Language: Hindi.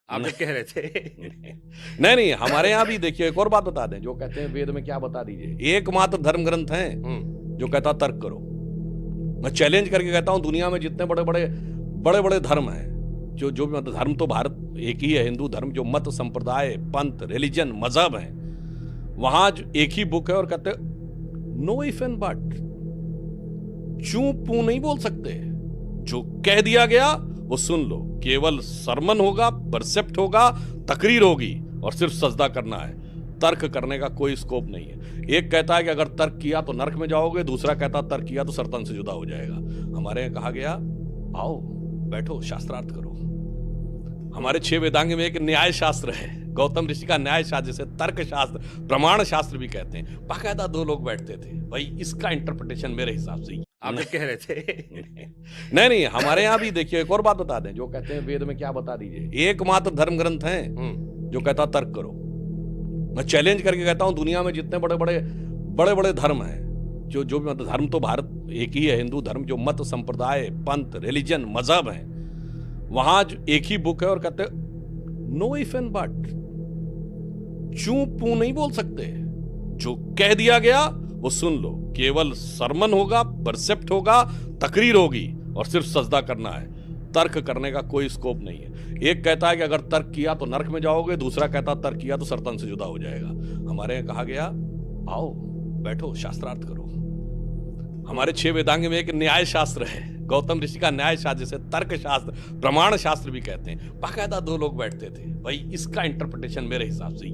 आप जो कह रहे थे। नहीं नहीं, हमारे यहाँ भी देखिए एक और बात बता दें, जो कहते हैं वेद में क्या बता दीजिए, एकमात्र धर्म ग्रंथ है जो कहता तर्क करो। मैं चैलेंज करके कहता हूं दुनिया में जितने बड़े बड़े धर्म हैं, जो भी मतलब धर्म तो भारत एक ही है, हिंदू धर्म, जो मत संप्रदाय पंथ रिलीजन मजहब है, वहां एक ही बुक है और कहते नो इफ एंड बट, चू पू नहीं बोल सकते, जो कह दिया गया वो सुन लो, केवल सरमन होगा, परसेप्ट होगा, तकरीर होगी और सिर्फ सजदा करना है। तर्क करने का कोई स्कोप नहीं है। एक कहता है कि अगर तर्क किया तो नरक में जाओगे, दूसरा कहता तर्क किया तो सरतन से जुदा हो जाएगा। हमारे यहाँ कहा गया आओ बैठो शास्त्रार्थ करो। हमारे 6 वेदांग में एक न्याय शास्त्र है, गौतम ऋषि का न्याय शास्त्र, जिसे तर्क शास्त्र प्रमाण शास्त्र भी कहते हैं। बाकायदा 2 लोग बैठते थे, भाई इसका इंटरप्रिटेशन मेरे हिसाब से आप जो कह रहे थे। नहीं नहीं, हमारे यहाँ भी देखिए एक और बात बता दें, जो कहते हैं वेद में क्या बता दीजिए, एकमात्र धर्म ग्रंथ है जो कहता तर्क करो। मैं चैलेंज करके कहता हूं दुनिया में जितने बड़े बड़े धर्म हैं, जो भी मतलब धर्म तो भारत एक ही है, हिंदू धर्म, जो मत संप्रदाय पंथ रिलीजन मजहब है, वहां एक ही बुक है और कहते नो इफ एंड बट, चू पू नहीं बोल सकते, जो कह दिया गया वो सुन लो, केवल सरमन होगा, परसेप्ट होगा, तकरीर होगी और सिर्फ सजदा करना है। तर्क करने का कोई स्कोप नहीं है। एक कहता है कि अगर तर्क किया तो नरक में जाओगे, दूसरा कहता तर्क किया तो सरतन से जुदा हो जाएगा। हमारे यहाँ कहा गया आओ बैठो शास्त्रार्थ करो। हमारे 6 वेदांग में एक न्याय शास्त्र है, गौतम ऋषि का न्याय शास्त्र, जिसे तर्क शास्त्र प्रमाण शास्त्र भी कहते हैं। बाकायदा 2 लोग बैठते थे, भाई इसका इंटरप्रिटेशन मेरे हिसाब से